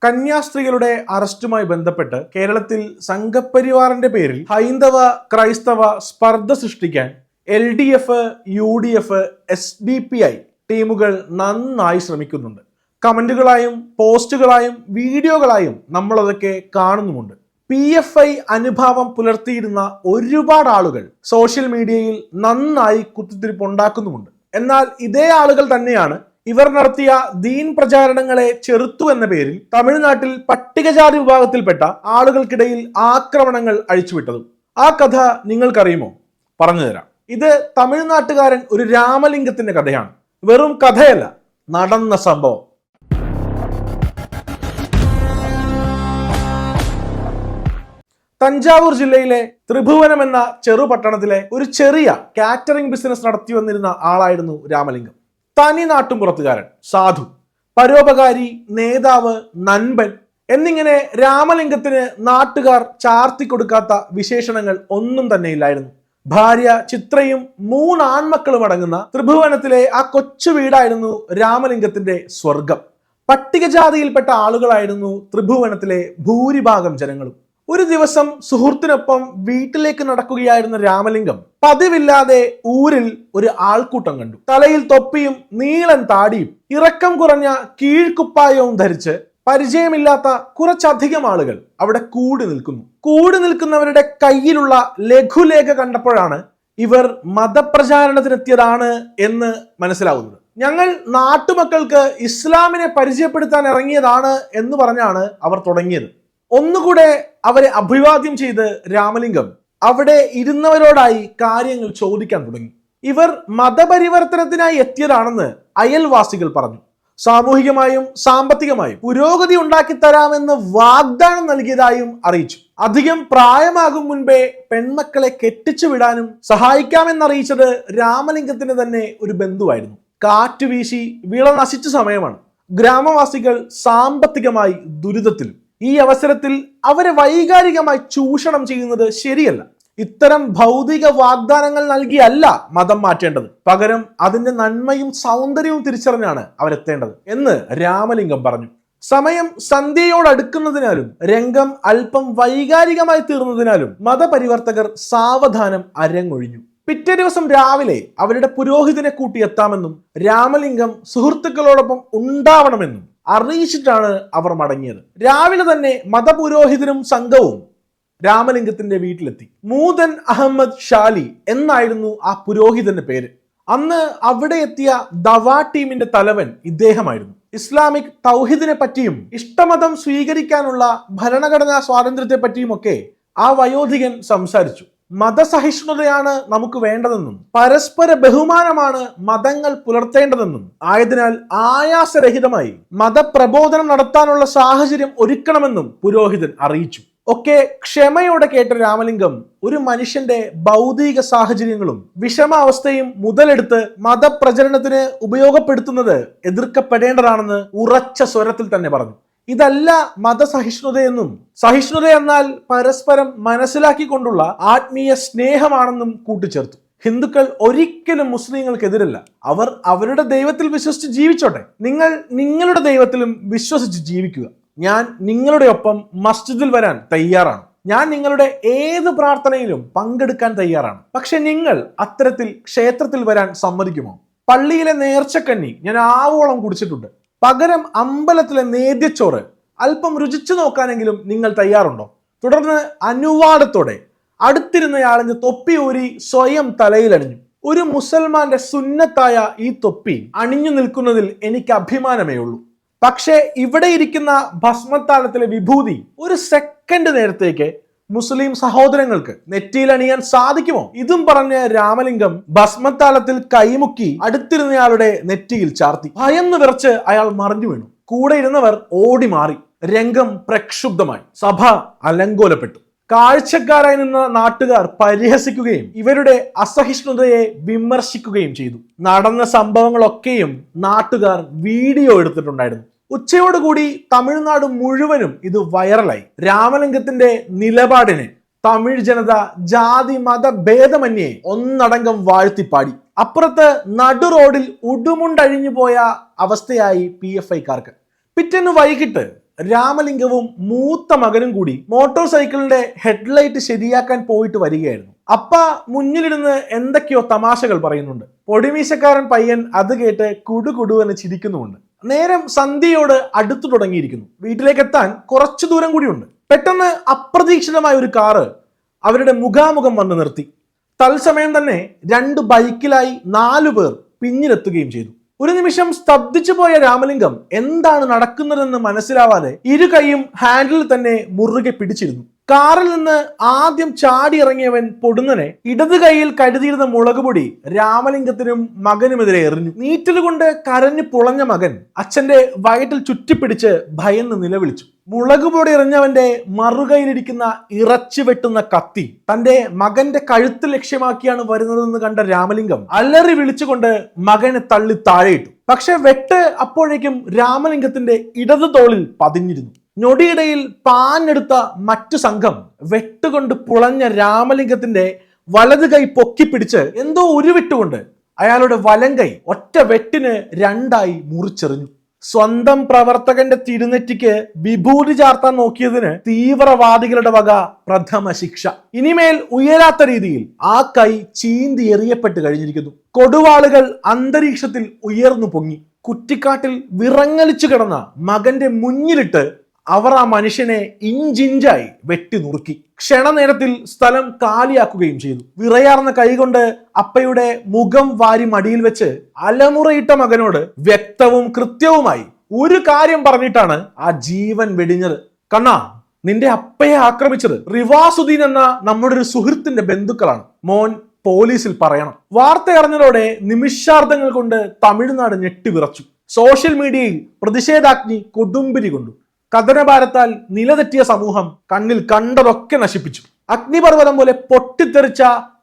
കന്യാസ്ത്രീകളുടെ അറസ്റ്റുമായി ബന്ധപ്പെട്ട് കേരളത്തിൽ സംഘപരിവാറിന്റെ പേരിൽ ഹൈന്ദവ ക്രൈസ്തവ സ്പർദ്ധ സൃഷ്ടിക്കാൻ LDF, UDF, SDPI ടീമുകൾ നന്നായി ശ്രമിക്കുന്നുണ്ട്. കമന്റുകളായും പോസ്റ്റുകളായും വീഡിയോകളായും നമ്മളതൊക്കെ കാണുന്നുമുണ്ട്. PFI അനുഭാവം പുലർത്തിയിരുന്ന ഒരുപാട് ആളുകൾ സോഷ്യൽ മീഡിയയിൽ നന്നായി കുത്തിത്തിരിപ്പുണ്ടാക്കുന്നുമുണ്ട്. എന്നാൽ ഇതേ ആളുകൾ തന്നെയാണ് ഇവർ നടത്തിയ ദീൻ പ്രചാരണങ്ങളെ ചെറുത്തു എന്ന പേരിൽ തമിഴ്നാട്ടിൽ പട്ടികജാതി വിഭാഗത്തിൽപ്പെട്ട ആളുകൾക്കിടയിൽ ആക്രമണങ്ങൾ അഴിച്ചുവിട്ടതും. ആ കഥ നിങ്ങൾക്കറിയുമോ? പറഞ്ഞുതരാം. ഇത് തമിഴ്നാട്ടുകാരൻ ഒരു രാമലിംഗത്തിന്റെ കഥയാണ്. വെറും കഥയല്ല, നടന്ന സംഭവം. തഞ്ചാവൂർ ജില്ലയിലെ ത്രിഭുവനം എന്ന ചെറുപട്ടണത്തിലെ ഒരു ചെറിയ കാറ്ററിംഗ് ബിസിനസ് നടത്തി വന്നിരുന്ന ആളായിരുന്നു രാമലിംഗം. തനി നാട്ടുംപുറത്തുകാരൻ, സാധു, പരോപകാരി, നേതാവ്, നൻപൻ എന്നിങ്ങനെ രാമലിംഗത്തിന് നാട്ടുകാർ ചാർത്തി കൊടുക്കാത്ത വിശേഷണങ്ങൾ ഒന്നും തന്നെ ഇല്ലായിരുന്നു. ഭാര്യ ചിത്രയും 3 ആൺമക്കളും അടങ്ങുന്ന ത്രിഭുവനത്തിലെ ആ കൊച്ചു വീടായിരുന്നു രാമലിംഗത്തിന്റെ സ്വർഗം. പട്ടികജാതിയിൽപ്പെട്ട ആളുകളായിരുന്നു ത്രിഭുവനത്തിലെ ഭൂരിഭാഗം ജനങ്ങളും. ഒരു ദിവസം സുഹൃത്തിനൊപ്പം വീട്ടിലേക്ക് നടക്കുകയായിരുന്ന രാമലിംഗം പതിവില്ലാതെ ഊരിൽ ഒരു ആൾക്കൂട്ടം കണ്ടു. തലയിൽ തൊപ്പിയും നീളൻ താടിയും ഇറക്കം കുറഞ്ഞ കീഴ്ക്കുപ്പായവും ധരിച്ച് പരിചയമില്ലാത്ത കുറച്ചധികം ആളുകൾ അവിടെ കൂടി നിൽക്കുന്നു. കൂടി നിൽക്കുന്നവരുടെ കയ്യിലുള്ള ലഘുലേഖ കണ്ടപ്പോഴാണ് ഇവർ മതപ്രചാരണത്തിനെത്തിയതാണ് എന്ന് മനസ്സിലാവുന്നത്. ഞങ്ങൾ നാട്ടുമക്കൾക്ക് ഇസ്ലാമിനെ പരിചയപ്പെടുത്താൻ ഇറങ്ങിയതാണ് എന്ന് പറഞ്ഞാണ് അവർ തുടങ്ങിയത്. ഒന്നുകൂടെ അവരെ അഭിവാദ്യം ചെയ്ത് രാമലിംഗം അവിടെ ഇരുന്നവരോടായി കാര്യങ്ങൾ ചോദിക്കാൻ തുടങ്ങി. ഇവർ മതപരിവർത്തനത്തിനായി എത്തിയതാണെന്ന് അയൽവാസികൾ പറഞ്ഞു. സാമൂഹികമായും സാമ്പത്തികമായും പുരോഗതി ഉണ്ടാക്കി തരാമെന്ന് വാഗ്ദാനം നൽകിയതായും അറിയിച്ചു. അധികം പ്രായമാകും മുൻപേ പെൺമക്കളെ കെട്ടിച്ചു വിടാനും സഹായിക്കാമെന്നറിയിച്ചത് രാമലിംഗത്തിന് തന്നെ ഒരു ബന്ധുവായിരുന്നു. കാറ്റുവീശി വിള നശിച്ച സമയമാണ്. ഗ്രാമവാസികൾ സാമ്പത്തികമായി ദുരിതത്തിലും. ഈ അവസരത്തിൽ അവരെ വൈകാരികമായി ചൂഷണം ചെയ്യുന്നത് ശരിയല്ല. ഇത്തരം ഭൗതിക വാഗ്ദാനങ്ങൾ നൽകിയല്ല മതം മാറ്റേണ്ടത്. പകരം അതിന്റെ നന്മയും സൗന്ദര്യവും തിരിച്ചറിഞ്ഞാണ് അവരെത്തേണ്ടത് എന്ന് രാമലിംഗം പറഞ്ഞു. സമയം സന്ധ്യയോടടുക്കുന്നതിനാലും രംഗം അല്പം വൈകാരികമായി തീർന്നതിനാലും മതപരിവർത്തകർ സാവധാനം അരങ്ങൊഴിഞ്ഞു. പിറ്റേ ദിവസം രാവിലെ അവരുടെ പുരോഹിതനെ കൂട്ടിയെത്താമെന്നും രാമലിംഗം സുഹൃത്തുക്കളോടൊപ്പം ഉണ്ടാവണമെന്നും അറിയിച്ചിട്ടാണ് അവർ മടങ്ങിയത്. രാവിലെ തന്നെ മതപുരോഹിതനും സംഘവും രാമലിംഗത്തിന്റെ വീട്ടിലെത്തി. മൂതൻ അഹമ്മദ് ഷാലി എന്നായിരുന്നു ആ പുരോഹിതന്റെ പേര്. അന്ന് അവിടെ എത്തിയ ദവാ ടീമിന്റെ തലവൻ ഇദ്ദേഹമായിരുന്നു. ഇസ്ലാമിക് തൗഹീദിനെ പറ്റിയും ഇഷ്ടമതം സ്വീകരിക്കാനുള്ള ഭരണഘടനാ സ്വാതന്ത്ര്യത്തെ പറ്റിയുമൊക്കെ ആ വയോധികൻ സംസാരിച്ചു. മതസഹിഷ്ണുതയാണ് നമുക്ക് വേണ്ടതെന്നും പരസ്പര ബഹുമാനമാണ് മതങ്ങൾ പുലർത്തേണ്ടതെന്നും ആയതിനാൽ ആയാസരഹിതമായി മതപ്രബോധനം നടത്താനുള്ള സാഹചര്യം ഒരുക്കണമെന്നും പുരോഹിതൻ അറിയിച്ചു. ഒക്കെ ക്ഷമയോടെ കേട്ട രാമലിംഗം ഒരു മനുഷ്യന്റെ ഭൗതിക സാഹചര്യങ്ങളും വിഷമാവസ്ഥയും മുതലെടുത്ത് മതപ്രചരണത്തിന് ഉപയോഗപ്പെടുത്തുന്നത് എതിർക്കപ്പെടേണ്ടതാണെന്ന് ഉറച്ച സ്വരത്തിൽ തന്നെ പറഞ്ഞു. ഇതല്ല മതസഹിഷ്ണുതയെന്നും സഹിഷ്ണുത എന്നാൽ പരസ്പരം മനസ്സിലാക്കിക്കൊണ്ടുള്ള ആത്മീയ സ്നേഹമാണെന്നും കൂട്ടിച്ചേർത്തു. ഹിന്ദുക്കൾ ഒരിക്കലും മുസ്ലിങ്ങൾക്കെതിരല്ല. അവർ അവരുടെ ദൈവത്തിൽ വിശ്വസിച്ച് ജീവിച്ചോട്ടെ. നിങ്ങൾ നിങ്ങളുടെ ദൈവത്തിലും വിശ്വസിച്ച് ജീവിക്കുക. ഞാൻ നിങ്ങളുടെ ഒപ്പം മസ്ജിദിൽ വരാൻ തയ്യാറാണ്. ഞാൻ നിങ്ങളുടെ ഏത് പ്രാർത്ഥനയിലും പങ്കെടുക്കാൻ തയ്യാറാണ്. പക്ഷെ നിങ്ങൾ അത്തരത്തിൽ ക്ഷേത്രത്തിൽ വരാൻ സമ്മതിക്കുമോ? പള്ളിയിലെ നേർച്ചക്കഞ്ഞി ഞാൻ ആവോളം കുടിച്ചിട്ടുണ്ട്. പകരം അമ്പലത്തിലെ നേദ്യച്ചോറ് അല്പം രുചിച്ചു നോക്കാനെങ്കിലും നിങ്ങൾ തയ്യാറുണ്ടോ? തുടർന്ന് അനുവാദത്തോടെ അടുത്തിരുന്നയാളിന് തൊപ്പി ഊരി സ്വയം തലയിലണിഞ്ഞു. ഒരു മുസൽമാന്റെ സുന്നത്തായ ഈ തൊപ്പി അണിഞ്ഞു നിൽക്കുന്നതിൽ എനിക്ക് അഭിമാനമേ ഉള്ളൂ. പക്ഷേ ഇവിടെ ഇരിക്കുന്ന ഭസ്മത്താളത്തിലെ വിഭൂതി ഒരു സെക്കൻഡ് നേരത്തേക്ക് മുസ്ലിം സഹോദരങ്ങൾക്ക് നെറ്റിയിൽ അണിയാൻ സാധിക്കുമോ? ഇതും പറഞ്ഞ് രാമലിംഗം ഭസ്മത്താളത്തിൽ കൈമുക്കി അടുത്തിരുന്നയാളുടെ നെറ്റിയിൽ ചാർത്തി. ഭയന്ന് വിറച്ച് അയാൾ മറിഞ്ഞു വീണു. കൂടെ ഇരുന്നവർ ഓടി മാറി. രംഗം പ്രക്ഷുബ്ധമായി. സഭ അലങ്കോലപ്പെട്ടു. കാഴ്ചക്കാരായി നിന്ന നാട്ടുകാർ പരിഹസിക്കുകയും ഇവരുടെ അസഹിഷ്ണുതയെ വിമർശിക്കുകയും ചെയ്തു. നടന്ന സംഭവങ്ങളൊക്കെയും നാട്ടുകാർ വീഡിയോ എടുത്തിട്ടുണ്ടായിരുന്നു. ഉച്ചയോടുകൂടി തമിഴ്നാട് മുഴുവനും ഇത് വൈറലായി. രാമലിംഗത്തിന്റെ നിലപാടിനെ തമിഴ് ജനത ജാതി മത ഭേദമന്യേ ഒന്നടങ്കം വാഴ്ത്തിപ്പാടി. അപ്പുറത്ത് നടു റോഡിൽ ഉടുമുണ്ടഴിഞ്ഞു പോയ അവസ്ഥയായി PFIക്കാർക്ക്. പിറ്റേന്ന് വൈകിട്ട് രാമലിംഗവും മൂത്ത മകനും കൂടി മോട്ടോർ സൈക്കിളിന്റെ ഹെഡ്ലൈറ്റ് ശരിയാക്കാൻ പോയിട്ട് വരികയായിരുന്നു. അപ്പ മുന്നിലിരുന്ന് എന്തൊക്കെയോ തമാശകൾ പറയുന്നുണ്ട്. പൊടിമീശക്കാരൻ പയ്യൻ അത് കേട്ട് കുടുകുടുവെന്ന് ചിരിക്കുന്നുമുണ്ട്. നേരം സന്ധ്യയോട് അടുത്തു തുടങ്ങിയിരിക്കുന്നു. വീട്ടിലേക്ക് എത്താൻ കുറച്ചു ദൂരം കൂടിയുണ്ട്. പെട്ടെന്ന് അപ്രതീക്ഷിതമായ ഒരു കാറ് അവരുടെ മുഖാമുഖം വന്ന് നിർത്തി. തത്സമയം തന്നെ 2 ബൈക്കിലായി 4 പേർ പിന്നിലെത്തുകയും ചെയ്തു. ഒരു നിമിഷം സ്തബ്ധിച്ചു പോയ രാമലിംഗം എന്താണ് നടക്കുന്നതെന്ന് മനസ്സിലാവാതെ ഇരു കൈയും ഹാൻഡിൽ തന്നെ മുറുകെ പിടിച്ചിരുന്നു. കാറിൽ നിന്ന് ആദ്യം ചാടി ഇറങ്ങിയവൻ പൊടുന്നനെ ഇടത് കൈയിൽ കരുതിയിരുന്ന മുളകുപൊടി രാമലിംഗത്തിനും മകനുമെതിരെ എറിഞ്ഞു. നീറ്റലുകൊണ്ട് കരഞ്ഞു പുളഞ്ഞ മകൻ അച്ഛന്റെ വയറ്റിൽ ചുറ്റിപ്പിടിച്ച് ഭയന്ന് നിലവിളിച്ചു. മുളകുപൊടി എറിഞ്ഞവന്റെ മറുകൈയിലിരിക്കുന്ന ഇറച്ചി വെട്ടുന്ന കത്തി തന്റെ മകന്റെ കഴുത്ത് ലക്ഷ്യമാക്കിയാണ് വരുന്നതെന്ന് കണ്ട രാമലിംഗം അലറി വിളിച്ചുകൊണ്ട് മകനെ തള്ളി താഴെയിട്ടു. പക്ഷെ വെട്ട് അപ്പോഴേക്കും രാമലിംഗത്തിന്റെ ഇടതു തോളിൽ പതിഞ്ഞിരുന്നു. ഞൊടിയിടയിൽ പാഞ്ഞെടുത്ത മറ്റു സംഘം വെട്ടുകൊണ്ട് പുളഞ്ഞ രാമലിംഗത്തിന്റെ വലത് കൈ പൊക്കിപ്പിടിച്ച് എന്തോ ഉരുവിട്ടുകൊണ്ട് അയാളുടെ വലം കൈ ഒറ്റ വെട്ടിന് 2ആയി മുറിച്ചെറിഞ്ഞു. സ്വന്തം പ്രവർത്തകന്റെ തിരുനെറ്റിക്ക് വിഭൂതി ചാർത്താൻ നോക്കിയതിന് തീവ്രവാദികളുടെ വക പ്രഥമ ശിക്ഷ. ഇനിമേൽ ഉയരാത്ത രീതിയിൽ ആ കൈ ചീന്തി എറിയപ്പെട്ട് കഴിഞ്ഞിരിക്കുന്നു. കൊടുവാളുകൾ അന്തരീക്ഷത്തിൽ ഉയർന്നു പൊങ്ങി. കുറ്റിക്കാട്ടിൽ വിറങ്ങലിച്ചു കിടന്ന മകന്റെ മുന്നിലിട്ട് അവർ ആ മനുഷ്യനെ ഇഞ്ചിഞ്ചായി വെട്ടി നുറുക്കി. ക്ഷണനേരത്തിൽ സ്ഥലം കാലിയാക്കുകയും ചെയ്തു. വിറയാർന്ന കൈകൊണ്ട് അപ്പയുടെ മുഖം വാരി മടിയിൽ വെച്ച് അലമുറയിട്ട മകനോട് വ്യക്തവും കൃത്യവുമായി ഒരു കാര്യം പറഞ്ഞിട്ടാണ് ആ ജീവൻ വെടിഞ്ഞത്. കണ്ണാ, നിന്റെ അപ്പയെ ആക്രമിച്ചത് റിവാസുദ്ദീൻ എന്ന നമ്മുടെ ഒരു സുഹൃത്തിന്റെ ബന്ധുക്കളാണ്. മോൻ പോലീസിൽ പറയണം. വാർത്ത അറിഞ്ഞതോടെ നിമിഷാർദ്ധങ്ങൾ കൊണ്ട് തമിഴ്നാട് ഞെട്ടിവിറച്ചു. സോഷ്യൽ മീഡിയയിൽ പ്രതിഷേധാഗ്നി കൊടുമ്പിരി കൊണ്ടു. കഥനഭാരത്താൽ നിലതെറ്റിയ സമൂഹം കണ്ണിൽ കണ്ടതൊക്കെ നശിപ്പിച്ചു. അഗ്നിപർവ്വതം പോലെ പൊട്ടിത്തെറിച്ച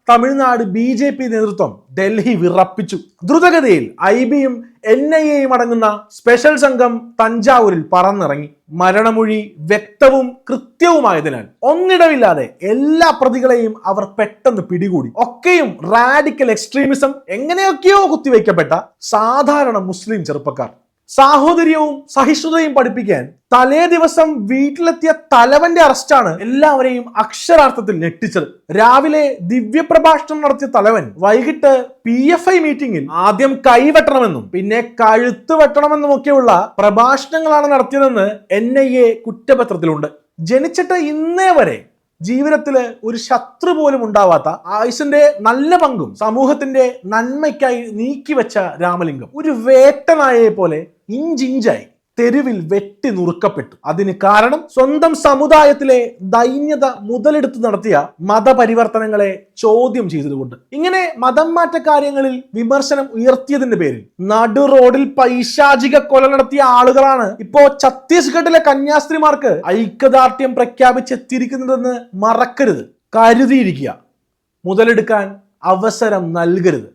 തമിഴ്നാട് BJP നേതൃത്വം ഡൽഹി വിറപ്പിച്ചു. ദ്രുതഗതിയിൽ IBയും NIAയും അടങ്ങുന്ന സ്പെഷ്യൽ സംഘം തഞ്ചാവൂരിൽ പറന്നിറങ്ങി. മരണമൊഴി വ്യക്തവും കൃത്യവുമായതിനാൽ ഒന്നിടവില്ലാതെ എല്ലാ പ്രതികളെയും അവർ പെട്ടെന്ന് പിടികൂടി. ഒക്കെയും റാഡിക്കൽ എക്സ്ട്രീമിസം എങ്ങനെയൊക്കെയോ കുത്തിവെക്കപ്പെട്ട സാധാരണ മുസ്ലിം ചെറുപ്പക്കാർ. സാഹോദര്യവും സഹിഷ്ണുതയും പഠിപ്പിക്കാൻ തലേ ദിവസം വീട്ടിലെത്തിയ തലവന്റെ അറസ്റ്റാണ് എല്ലാവരെയും അക്ഷരാർത്ഥത്തിൽ ഞെട്ടിച്ചത്. രാവിലെ ദിവ്യപ്രഭാഷണം നടത്തിയ തലവൻ വൈകിട്ട് PFI മീറ്റിംഗിൽ ആദ്യം കൈ വെട്ടണമെന്നും പിന്നെ കഴുത്ത് വെട്ടണമെന്നും ഒക്കെയുള്ള പ്രഭാഷണങ്ങളാണ് നടത്തിയതെന്ന് NIA കുറ്റപത്രത്തിലുണ്ട്. ജനിച്ചിട്ട് ഇന്നേ വരെ ജീവിതത്തില് ഒരു ശത്രു പോലും ഉണ്ടാവാത്ത ആയുസിന്റെ നല്ല പങ്കും സമൂഹത്തിന്റെ നന്മയ്ക്കായി നീക്കിവെച്ച രാമലിംഗം ഒരു വേട്ടനായയെ പോലെ ഇഞ്ചിഞ്ചായി തെരുവിൽ വെട്ടി നുറുക്കപ്പെട്ടു. അതിന് കാരണം സ്വന്തം സമുദായത്തിലെ ദൈന്യത മുതലെടുത്ത് നടത്തിയ മതപരിവർത്തനങ്ങളെ ചോദ്യം ചെയ്തതുകൊണ്ട്. ഇങ്ങനെ മതം മാറ്റ കാര്യങ്ങളിൽ വിമർശനം ഉയർത്തിയതിന്റെ പേരിൽ നടു റോഡിൽ പൈശാചിക കൊല നടത്തിയ ആളുകളാണ് ഇപ്പോ ഛത്തീസ്ഗഡിലെ കന്യാസ്ത്രീമാർക്ക് ഐക്യദാർഢ്യം പ്രഖ്യാപിച്ചെത്തിയിരിക്കുന്നതെന്ന് മറക്കരുത്. കരുതിയിരിക്കുക. മുതലെടുക്കാൻ അവസരം നൽകരുത്.